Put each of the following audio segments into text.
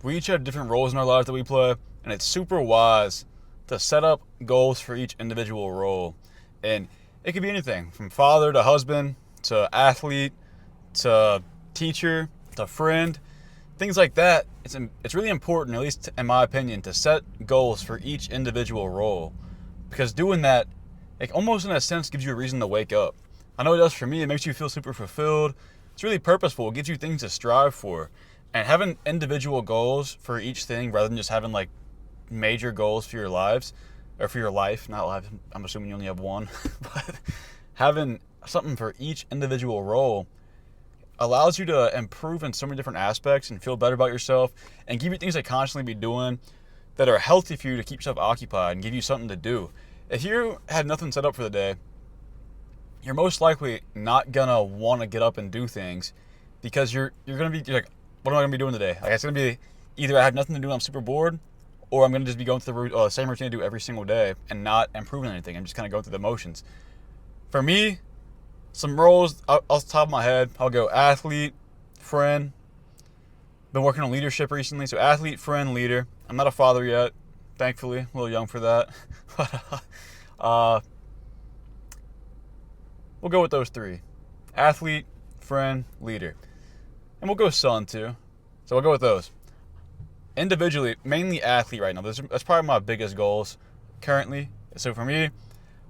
we each have different roles in our lives that we play, and it's super wise to set up goals for each individual role. And it could be anything from father to husband to athlete to teacher to friend, things like that. It's really important, at least in my opinion, to set goals for each individual role, because doing that, it almost in a sense gives you a reason to wake up. I know it does for me. It makes you feel super fulfilled. It's really purposeful. It gives you things to strive for. And having individual goals for each thing rather than just having like major goals for your lives or for your life, not life. I'm assuming you only have one, but having something for each individual role allows you to improve in so many different aspects and feel better about yourself and give you things to constantly be doing that are healthy for you to keep yourself occupied and give you something to do. If you had nothing set up for the day, you're most likely not gonna want to get up and do things because you're gonna be like, what am I gonna be doing today? Like it's gonna be either I have nothing to do and I'm super bored, or I'm gonna just be going through the same routine I do every single day and not improving anything. I'm just kind of going through the motions. For me, some roles off the top of my head, I'll go athlete, friend. Been working on leadership recently, so athlete, friend, leader. I'm not a father yet, thankfully. A little young for that. But we'll go with those three: athlete, friend, leader, and we'll go son too. So we'll go with those. Individually, mainly athlete right now. That's probably my biggest goals currently. So for me,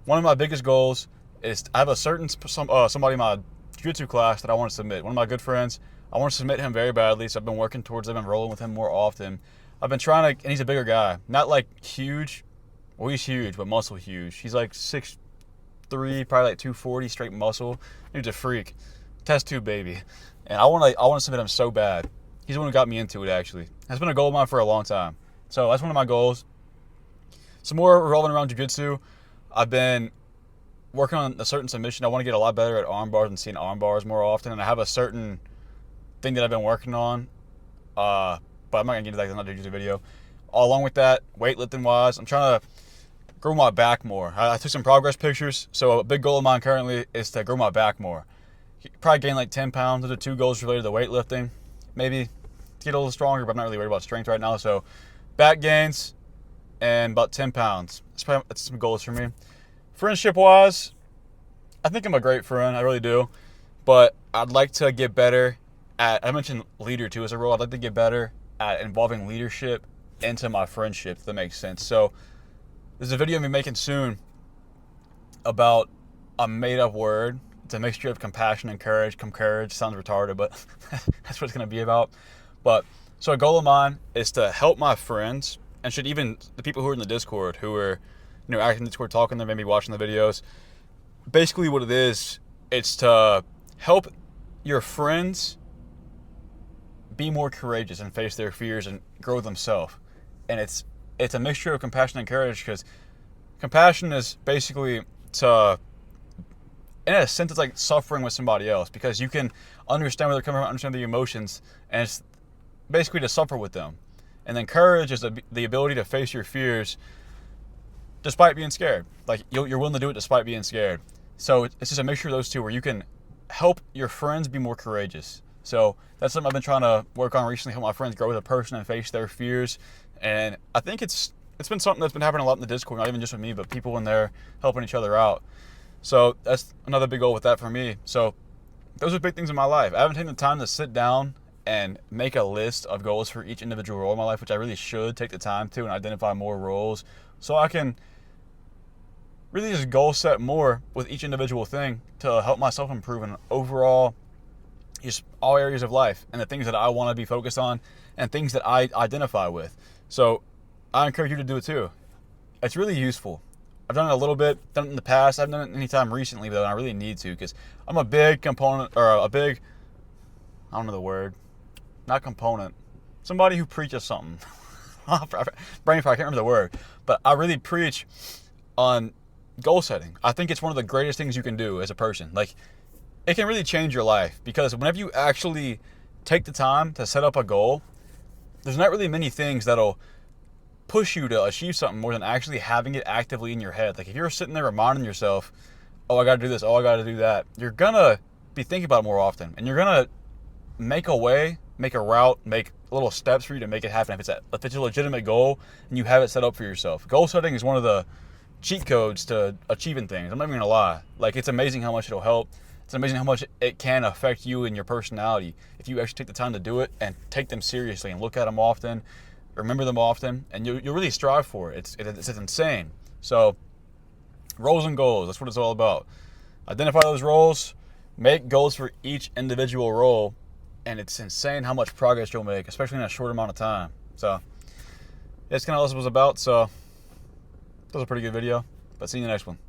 one of my biggest goals is I have a certain somebody in my jiu-jitsu class that I want to submit. One of my good friends, I want to submit him very badly, so I've been working towards it. I've been rolling with him more often. I've been trying to, and he's a bigger guy. Not like huge. Well, he's huge, but muscle huge. He's like 6'3", probably like 240 straight muscle. He's a freak. Test tube baby. And I want to submit him so bad. He's the one who got me into it, actually. That's been a goal of mine for a long time. So that's one of my goals. Some more revolving around jiu-jitsu. I've been working on a certain submission. I want to get a lot better at arm bars and seeing arm bars more often. And I have a certain thing that I've been working on. But I'm not going to get into that because I'm not doing a jiu-jitsu video. Along with that, weightlifting wise, I'm trying to grow my back more. I took some progress pictures. So a big goal of mine currently is to grow my back more. Probably gain like 10 pounds. Those are two goals related to weightlifting. Maybe to get a little stronger, but I'm not really worried about strength right now. So back gains and about 10 pounds. That's some goals for me. Friendship wise, I think I'm a great friend. I really do. But I'd like to get better at, I mentioned leader too as a role. I'd like to get better at involving leadership into my friendship, if that makes sense. So there's a video I'm making soon about a made up word. It's a mixture of compassion and courage. Courage sounds retarded, but that's what it's going to be about. But so a goal of mine is to help my friends, and should even the people who are in the Discord, who are, acting in the Discord, talking, they may be watching the videos. Basically what it is, it's to help your friends be more courageous and face their fears and grow themselves. And it's a mixture of compassion and courage, because compassion is basically to, in a sense, it's like suffering with somebody else, because you can understand where they're coming from, understand the emotions, and it's basically to suffer with them. And then courage is the ability to face your fears despite being scared. Like you're willing to do it despite being scared. So it's just a mixture of those two where you can help your friends be more courageous. So that's something I've been trying to work on recently, help my friends grow as a person and face their fears. And I think it's been something that's been happening a lot in the Discord, not even just with me, but people in there helping each other out. So that's another big goal with that for me. So those are big things in my life. I haven't taken the time to sit down and make a list of goals for each individual role in my life, which I really should take the time to and identify more roles so I can really just goal set more with each individual thing to help myself improve in overall, just all areas of life and the things that I want to be focused on and things that I identify with. So I encourage you to do it too. It's really useful. I've done it a little bit, done it in the past. I haven't done it any time recently, though, and I really need to, because I'm a big component, or a big, I don't know the word, not component, somebody who preaches something. Brain fry, I can't remember the word, but I really preach on goal setting. I think it's one of the greatest things you can do as a person. Like, it can really change your life, because whenever you actually take the time to set up a goal, there's not really many things that'll push you to achieve something more than actually having it actively in your head. Like if you're sitting there reminding yourself, oh, I gotta do this, oh, I gotta do that, you're gonna be thinking about it more often, and you're gonna make a way, make a route, make little steps for you to make it happen. If it's a legitimate goal and you have it set up for yourself. Goal setting is one of the cheat codes to achieving things. I'm not even gonna lie. Like, it's amazing how much it'll help. It's amazing how much it can affect you and your personality if you actually take the time to do it and take them seriously and look at them often, remember them often, and you'll really strive for it. It's insane. So, roles and goals, that's what it's all about. Identify those roles, make goals for each individual role, and it's insane how much progress you'll make, especially in a short amount of time. So, that's kind of what this was about. So, that was a pretty good video, but see you in the next one.